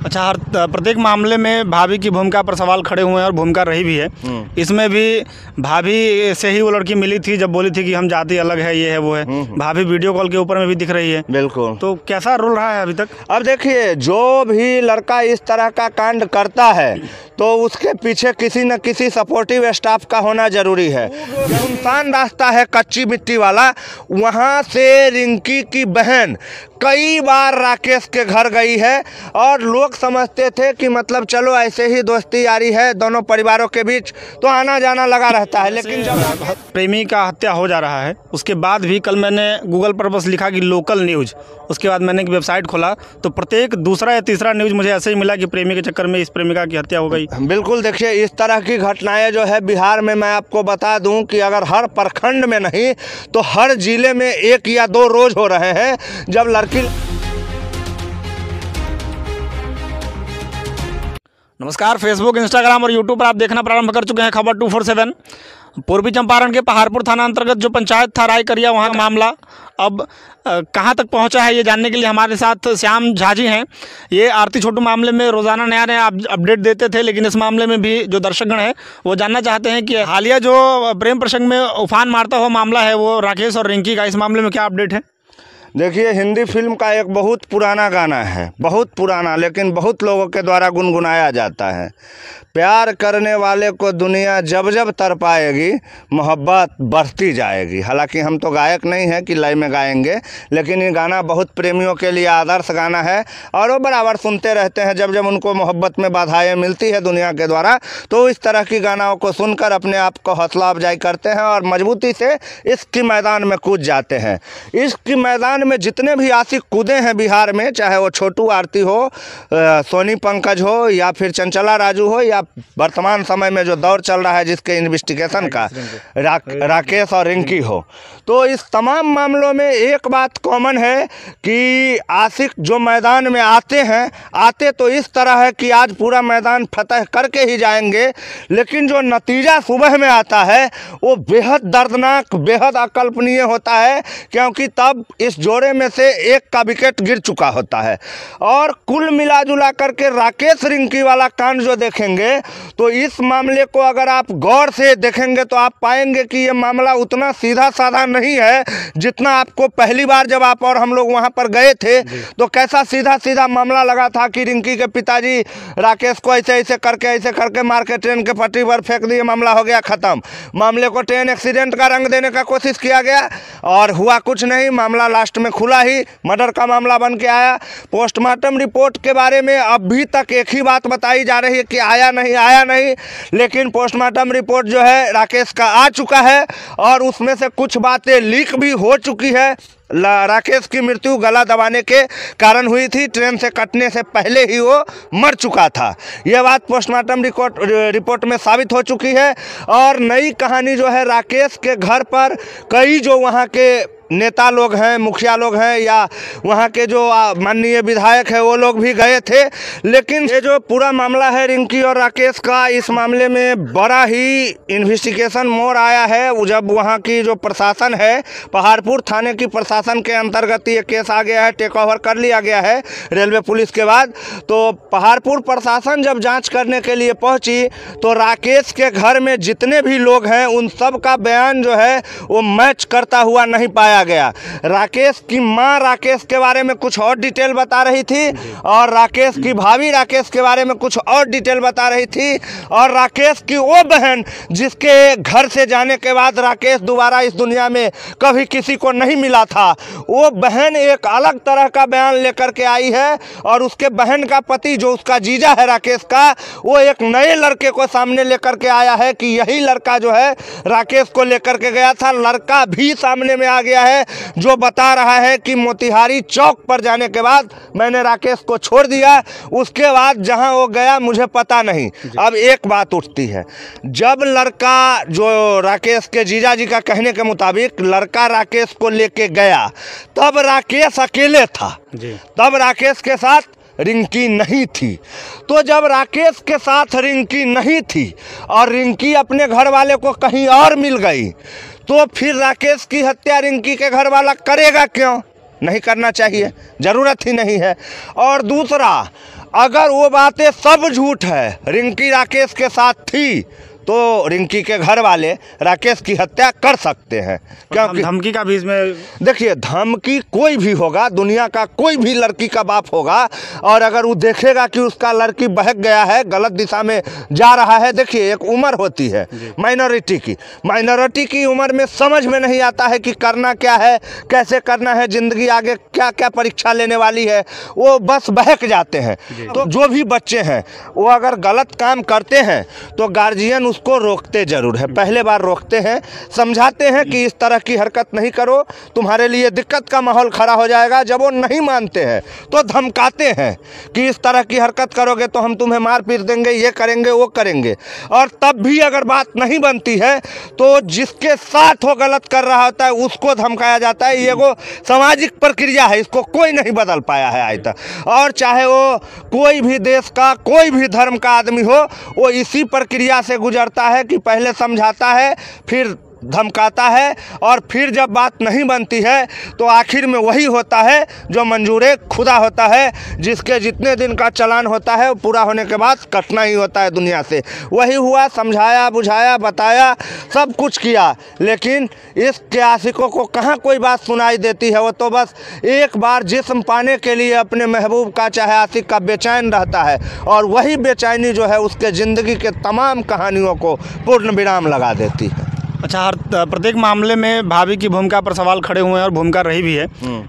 अच्छा, हर प्रत्येक मामले में भाभी की भूमिका पर सवाल खड़े हुए हैं और भूमिका रही भी है। इसमें भी भाभी से ही वो लड़की मिली थी जब बोली थी कि हम जाति अलग है, ये है वो है। भाभी वीडियो कॉल के ऊपर में भी दिख रही है। बिल्कुल। तो कैसा रोल रहा है अभी तक? अब देखिए, जो भी लड़का इस तरह का कांड करता है तो उसके पीछे किसी न किसी सपोर्टिव स्टाफ का होना जरूरी है। सुनसान रास्ता है कच्ची मिट्टी वाला, वहाँ से रिंकी की बहन कई बार राकेश के घर गई है और लोग समझते थे कि मतलब चलो ऐसे ही दोस्ती यारी है दोनों परिवारों के बीच, तो आना जाना लगा रहता है। लेकिन जब प्रेमी का हत्या हो जा रहा है उसके बाद भी कल मैंने गूगल पर बस लिखा कि लोकल न्यूज़, उसके बाद मैंने एक वेबसाइट खोला तो प्रत्येक दूसरा या तीसरा न्यूज़ मुझे ऐसे ही मिला कि प्रेमी के चक्कर में इस प्रेमिका की हत्या हो गई। बिल्कुल, देखिए इस तरह की घटनाएं जो है बिहार में, मैं आपको बता दूं कि अगर हर प्रखंड में नहीं तो हर जिले में 1 या 2 रोज हो रहे हैं जब लड़की। नमस्कार, फेसबुक, इंस्टाग्राम और यूट्यूब पर आप देखना प्रारंभ कर चुके हैं खबर 247। पूर्वी चंपारण के पहाड़पुर थाना अंतर्गत जो पंचायत था रायकरिया, वहाँ का मामला अब कहाँ तक पहुँचा है ये जानने के लिए हमारे साथ श्याम झा जी हैं। ये आरती छोटू मामले में रोज़ाना नया नया अपडेट देते थे, लेकिन इस मामले में भी जो दर्शकगण है वो जानना चाहते हैं कि हालिया जो प्रेम प्रसंग में उफान मारता हुआ मामला है वो राकेश और रिंकी का, इस मामले में क्या अपडेट है? देखिए, हिंदी फिल्म का एक बहुत पुराना गाना है, बहुत पुराना, लेकिन बहुत लोगों के द्वारा गुनगुनाया जाता है। प्यार करने वाले को दुनिया जब जब तड़पाएगी, मोहब्बत बढ़ती जाएगी। हालांकि हम तो गायक नहीं हैं कि लय में गाएंगे, लेकिन ये गाना बहुत प्रेमियों के लिए आदर्श गाना है और वो बराबर सुनते रहते हैं। जब जब उनको मोहब्बत में बाधाएं मिलती है दुनिया के द्वारा, तो इस तरह की गानाओं को सुनकर अपने आप को हौसला अफजाई करते हैं और मजबूती से इश्क मैदान में कूद जाते हैं। इश्क मैदान में जितने भी आशिक कूदे हैं बिहार में, चाहे वो छोटू आरती हो, सोनी पंकज हो या फिर चंचला राजू हो, या वर्तमान समय में जो दौर चल रहा है जिसके इन्वेस्टिगेशन का राकेश और रिंकी हो, तो इस तमाम मामलों में एक बात कॉमन है कि आशिक जो मैदान में आते तो इस तरह है कि आज पूरा मैदान फतह करके ही जाएंगे, लेकिन जो नतीजा सुबह में आता है वो बेहद दर्दनाक, बेहद अकल्पनीय होता है, क्योंकि तब इस जोड़े में से एक का विकेट गिर चुका होता है। और कुल मिला जुला करके राकेश रिंकी वाला कांड जो देखेंगे तो इस मामले को अगर आप गौर से देखेंगे तो आप पाएंगे कि ये मामला उतना सीधा साधा नहीं है जितना आपको पहली बार जब आप और हम लोग वहां पर गए थे तो कैसा सीधा सीधा मामला लगा था कि रिंकी के पिताजी राकेश को ऐसे करके मार के ट्रेन के पटरी पर फेंक दिए, मामला हो गया खत्म। मामले को ट्रेन एक्सीडेंट का रंग देने का कोशिश किया गया और हुआ कुछ नहीं, मामला लास्ट में खुला ही मर्डर का मामला बन के आया। पोस्टमार्टम रिपोर्ट के बारे में अभी तक एक ही बात बताई जा रही है कि आया नहीं, लेकिन पोस्टमार्टम रिपोर्ट जो है राकेश का आ चुका है और उसमें से कुछ बातें लीक भी हो चुकी है। राकेश की मृत्यु गला दबाने के कारण हुई थी, ट्रेन से कटने से पहले ही वो मर चुका था। यह बात पोस्टमार्टम रिपोर्ट में साबित हो चुकी है। और नई कहानी जो है, राकेश के घर पर कई जो वहाँ के नेता लोग हैं, मुखिया लोग हैं या वहाँ के जो माननीय विधायक है वो लोग भी गए थे, लेकिन ये जो पूरा मामला है रिंकी और राकेश का, इस मामले में बड़ा ही इन्वेस्टिगेशन मोड़ आया है। जब वहाँ की जो प्रशासन है, पहाड़पुर थाने की प्रशासन के अंतर्गत ये केस आ गया है, टेक ओवर कर लिया गया है रेलवे पुलिस के बाद, तो पहाड़पुर प्रशासन जब जाँच करने के लिए पहुँची तो राकेश के घर में जितने भी लोग हैं उन सब का बयान जो है वो मैच करता हुआ नहीं पाया गया। राकेश की मां राकेश के बारे में कुछ और डिटेल बता रही थी और राकेश की भाभी राकेश के बारे में कुछ और डिटेल बता रही थी, और राकेश की वो बहन जिसके घर से जाने के बाद राकेश दोबारा इस दुनिया में कभी किसी को नहीं मिला था, वो बहन एक अलग तरह का बयान लेकर के आई है। और उसके बहन का पति जो उसका जीजा है राकेश का, वो एक नए लड़के को सामने लेकर के आया है कि यही लड़का जो है राकेश को लेकर के गया था। लड़का भी सामने में आ गया है जो बता रहा है कि मोतिहारी चौक पर जाने के बाद मैंने राकेश को छोड़ दिया, उसके बाद जहां वो गया मुझे पता नहीं। अब एक बात उठती है, जब लड़का जो राकेश के जीजा जी का कहने के मुताबिक लड़का राकेश को लेके गया तब राकेश अकेले था, तब राकेश के साथ रिंकी नहीं थी। तो जब राकेश के साथ रिंकी नहीं थी और रिंकी अपने घर वाले को कहीं और मिल गई तो फिर राकेश की हत्या रिंकी के घर वाला करेगा क्यों? नहीं करना चाहिए, ज़रूरत ही नहीं है। और दूसरा, अगर वो बातें सब झूठ है, रिंकी राकेश के साथ थी, तो रिंकी के घर वाले राकेश की हत्या कर सकते हैं। क्योंकि धमकी का भी इसमें, देखिए, धमकी कोई भी होगा, दुनिया का कोई भी लड़की का बाप होगा, और अगर वो देखेगा कि उसका लड़की बहक गया है, गलत दिशा में जा रहा है। देखिए, एक उम्र होती है माइनॉरिटी की उम्र में समझ में नहीं आता है कि करना क्या है, कैसे करना है, ज़िंदगी आगे क्या क्या परीक्षा लेने वाली है, वो बस बहक जाते हैं। तो जो भी बच्चे हैं वो अगर गलत काम करते हैं तो गार्जियन उसको रोकते जरूर है, पहले बार रोकते हैं, समझाते हैं कि इस तरह की हरकत नहीं करो, तुम्हारे लिए दिक्कत का माहौल खड़ा हो जाएगा। जब वो नहीं मानते हैं तो धमकाते हैं कि इस तरह की हरकत करोगे तो हम तुम्हें मार पीट देंगे, ये करेंगे, वो करेंगे। और तब भी अगर बात नहीं बनती है तो जिसके साथ वो गलत कर रहा होता है उसको धमकाया जाता है। ये वो सामाजिक प्रक्रिया है, इसको कोई नहीं बदल पाया है आज तक। और चाहे वो कोई भी देश का, कोई भी धर्म का आदमी हो, वो इसी प्रक्रिया से गुजरता है कि पहले समझाता है, फिर धमकाता है, और फिर जब बात नहीं बनती है तो आखिर में वही होता है जो मंजूरे खुदा होता है, जिसके जितने दिन का चालान होता है वो पूरा होने के बाद कटना ही होता है दुनिया से। वही हुआ, समझाया, बुझाया, बताया, सब कुछ किया, लेकिन इसके आशिकों को कहाँ कोई बात सुनाई देती है। वो तो बस एक बार जिस्म पाने के लिए अपने महबूब का, चाहे आशिक का, बेचैन रहता है, और वही बेचैनी जो है उसके ज़िंदगी के तमाम कहानियों को पूर्ण विराम लगा देती है। अच्छा, हर प्रत्येक मामले में भाभी की भूमिका पर सवाल खड़े हुए हैं, और भूमिका रही भी है।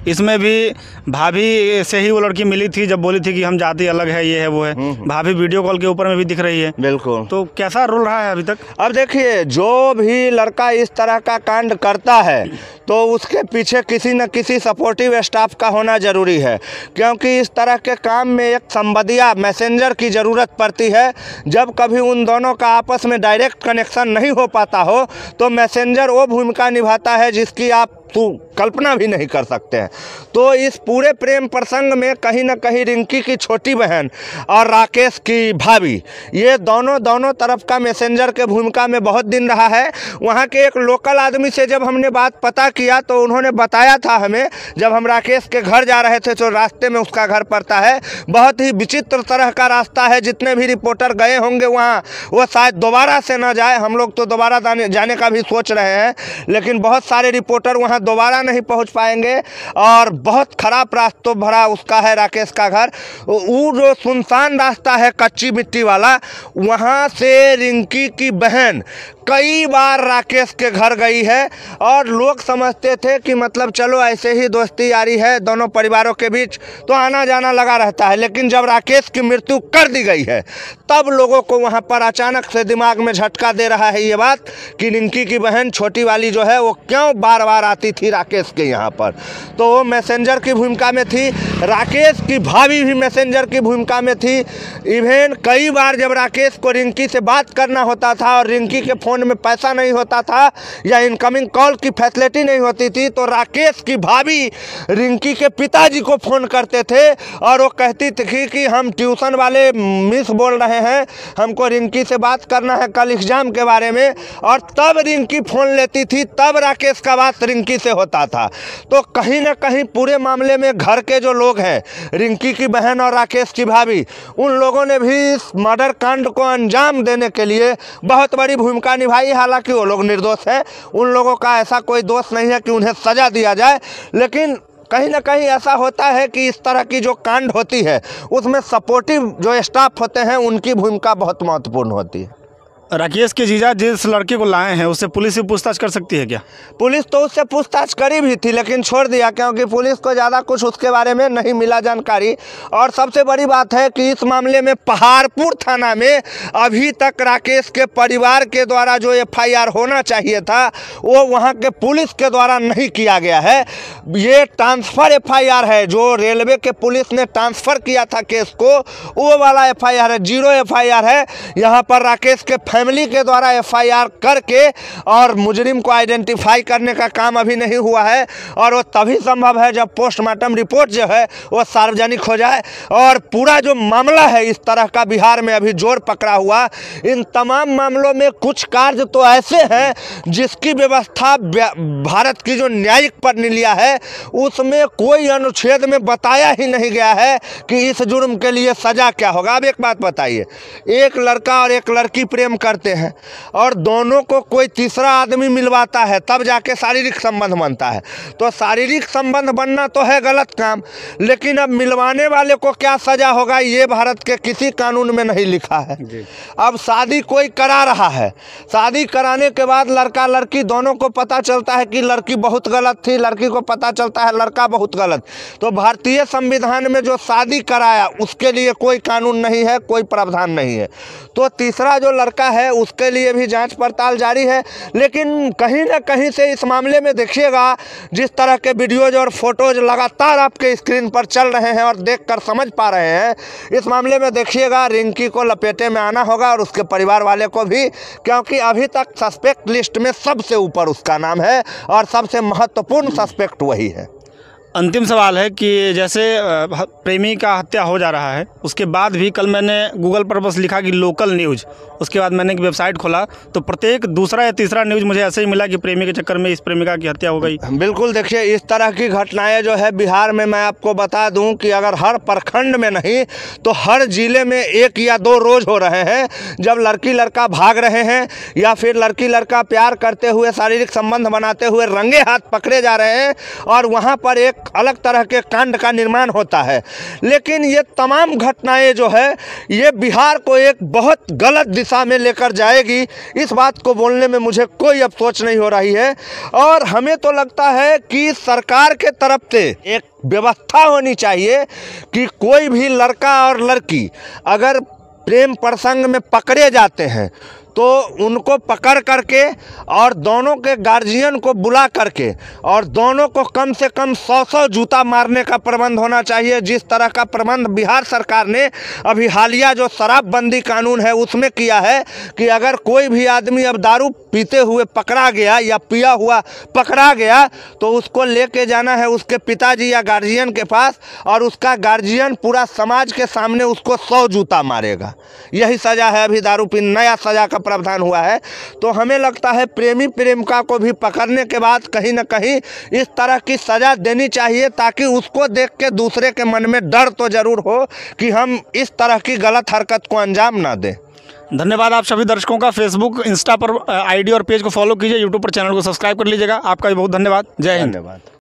इसमें भी भाभी से ही वो लड़की मिली थी जब बोली थी कि हम जाति अलग है, ये है, वो है। भाभी वीडियो कॉल के ऊपर में भी दिख रही है। बिल्कुल। तो कैसा रोल रहा है अभी तक? अब देखिए, जो भी लड़का इस तरह का कांड करता है तो उसके पीछे किसी न किसी सपोर्टिव स्टाफ का होना ज़रूरी है, क्योंकि इस तरह के काम में एक संबदिया मैसेंजर की ज़रूरत पड़ती है। जब कभी उन दोनों का आपस में डायरेक्ट कनेक्शन नहीं हो पाता हो तो मैसेंजर वो भूमिका निभाता है जिसकी आप कल्पना भी नहीं कर सकते हैं। तो इस पूरे प्रेम प्रसंग में कहीं ना कहीं रिंकी की छोटी बहन और राकेश की भाभी, ये दोनों तरफ का मैसेंजर के भूमिका में बहुत दिन रहा है। वहाँ के एक लोकल आदमी से जब हमने बात पता किया तो उन्होंने बताया था हमें, जब हम राकेश के घर जा रहे थे तो रास्ते में उसका घर पड़ता है, बहुत ही विचित्र तरह का रास्ता है। जितने भी रिपोर्टर गए होंगे वहाँ, वो शायद दोबारा से न जाए। हम लोग तो दोबारा जाने का भी सोच रहे हैं, लेकिन बहुत सारे रिपोर्टर वहाँ दोबारा नहीं पहुंच पाएंगे, और बहुत खराब रास्तों भरा उसका है राकेश का घर। वो जो सुनसान रास्ता है कच्ची मिट्टी वाला, वहाँ से रिंकी की बहन कई बार राकेश के घर गई है, और लोग समझते थे कि मतलब चलो ऐसे ही दोस्ती यारी है दोनों परिवारों के बीच, तो आना जाना लगा रहता है। लेकिन जब राकेश की मृत्यु कर दी गई है तब लोगों को वहाँ पर अचानक से दिमाग में झटका दे रहा है ये बात कि रिंकी की बहन छोटी वाली जो है वो क्यों बार बार आती थी राकेश के यहाँ पर। तो वो मैसेंजर की भूमिका में थी, राकेश की भाभी भी मैसेंजर की भूमिका में थी। इवन कई बार जब राकेश को रिंकी से बात करना होता था और रिंकी के फ़ोन में पैसा नहीं होता था या इनकमिंग कॉल की फैसिलिटी नहीं होती थी, तो राकेश की भाभी रिंकी के पिताजी को फ़ोन करते थे और वो कहती थी कि हम ट्यूशन वाले मिस बोल रहे हैं, हमको रिंकी से बात करना है कल एग्ज़ाम के बारे में। और तब रिंकी फ़ोन लेती थी, तब राकेश का बात रिंकी से होता था। तो कहीं ना कहीं पूरे मामले में घर के जो लोग हैं, रिंकी की बहन और राकेश की भाभी, उन लोगों ने भी इस मर्डर कांड को अंजाम देने के लिए बहुत बड़ी भूमिका निभाई। हालांकि वो लोग निर्दोष हैं, उन लोगों का ऐसा कोई दोष नहीं है कि उन्हें सज़ा दिया जाए, लेकिन कहीं ना कहीं ऐसा होता है कि इस तरह की जो कांड होती है उसमें सपोर्टिव जो स्टाफ होते हैं उनकी भूमिका बहुत महत्वपूर्ण होती है। राकेश के जीजा जिस लड़के को लाए हैं उससे पुलिस से पूछताछ कर सकती है क्या? पुलिस तो उससे पूछताछ करी भी थी, लेकिन छोड़ दिया क्योंकि पुलिस को ज़्यादा कुछ उसके बारे में नहीं मिला जानकारी। और सबसे बड़ी बात है कि इस मामले में पहाड़पुर थाना में अभी तक राकेश के परिवार के द्वारा जो FIR होना चाहिए था वो वहाँ के पुलिस के द्वारा नहीं किया गया है। ये ट्रांसफ़र FIR है, जो रेलवे के पुलिस ने ट्रांसफ़र किया था केस को, वो वाला FIR है, 0 FIR है। यहाँ पर राकेश के फैमिली के द्वारा FIR करके और मुजरिम को आइडेंटिफाई करने का काम अभी नहीं हुआ है, और वो तभी संभव है जब पोस्टमार्टम रिपोर्ट जो है वो सार्वजनिक हो जाए। और पूरा जो मामला है इस तरह का बिहार में अभी जोर पकड़ा हुआ, इन तमाम मामलों में कुछ कार्य तो ऐसे हैं जिसकी व्यवस्था भारत की जो न्यायिक प्रणालियाँ है उसमें कोई अनुच्छेद में बताया ही नहीं गया है कि इस जुर्म के लिए सज़ा क्या होगा। अब एक बात बताइए, एक लड़का और एक लड़की प्रेम करते हैं और दोनों को कोई तीसरा आदमी मिलवाता है तब जाके शारीरिक संबंध बनता है, तो शारीरिक संबंध बनना तो है गलत काम, लेकिन अब मिलवाने वाले को क्या सज़ा होगा ये भारत के किसी कानून में नहीं लिखा है। अब शादी कोई करा रहा है, शादी कराने के बाद लड़का लड़की दोनों को पता चलता है कि लड़की बहुत गलत थी, लड़की को पता चलता है लड़का बहुत गलत, तो भारतीय संविधान में जो शादी कराया उसके लिए कोई कानून नहीं है, कोई प्रावधान नहीं है। तो तीसरा जो लड़का है उसके लिए भी जांच पड़ताल जारी है। लेकिन कहीं ना कहीं से इस मामले में देखिएगा, जिस तरह के वीडियोज और फोटोज लगातार आपके स्क्रीन पर चल रहे हैं और देखकर समझ पा रहे हैं, इस मामले में देखिएगा रिंकी को लपेटे में आना होगा और उसके परिवार वाले को भी, क्योंकि अभी तक सस्पेक्ट लिस्ट में सबसे ऊपर उसका नाम है और सबसे महत्वपूर्ण सस्पेक्ट वही है। अंतिम सवाल है कि जैसे प्रेमी का हत्या हो जा रहा है, उसके बाद भी कल मैंने गूगल पर बस लिखा कि लोकल न्यूज़, उसके बाद मैंने एक वेबसाइट खोला तो प्रत्येक दूसरा या तीसरा न्यूज़ मुझे ऐसे ही मिला कि प्रेमी के चक्कर में इस प्रेमिका की हत्या हो गई। बिल्कुल, देखिए इस तरह की घटनाएं जो है बिहार में, मैं आपको बता दूं कि अगर हर प्रखंड में नहीं तो हर जिले में 1 या 2 रोज हो रहे हैं जब लड़की लड़का भाग रहे हैं या फिर लड़की लड़का प्यार करते हुए शारीरिक संबंध बनाते हुए रंगे हाथ पकड़े जा रहे हैं और वहाँ पर एक अलग तरह के कांड का निर्माण होता है। लेकिन ये तमाम घटनाएं जो है ये बिहार को एक बहुत गलत दिशा में लेकर जाएगी, इस बात को बोलने में मुझे कोई अफसोस नहीं हो रही है। और हमें तो लगता है कि सरकार के तरफ से एक व्यवस्था होनी चाहिए कि कोई भी लड़का और लड़की अगर प्रेम प्रसंग में पकड़े जाते हैं तो उनको पकड़ करके और दोनों के गार्जियन को बुला करके और दोनों को कम से कम 100 जूता मारने का प्रबंध होना चाहिए, जिस तरह का प्रबंध बिहार सरकार ने अभी हालिया जो शराबबंदी कानून है उसमें किया है कि अगर कोई भी आदमी अब दारू पीते हुए पकड़ा गया या पिया हुआ पकड़ा गया तो उसको लेके जाना है उसके पिताजी या गार्जियन के पास और उसका गार्जियन पूरा समाज के सामने उसको 100 जूता मारेगा। यही सज़ा है, अभी दारू पी नया सज़ा का प्रावधान हुआ है। तो हमें लगता है प्रेमी प्रेमिका को भी पकड़ने के बाद कहीं ना कहीं इस तरह की सज़ा देनी चाहिए ताकि उसको देख के दूसरे के मन में डर तो ज़रूर हो कि हम इस तरह की गलत हरकत को अंजाम ना दें। धन्यवाद। आप सभी दर्शकों का फेसबुक, इंस्टा पर आईडी और पेज को फॉलो कीजिए, यूट्यूब पर चैनल को सब्सक्राइब कर लीजिएगा। आपका भी बहुत धन्यवाद। जय हिंद। धन्यवाद।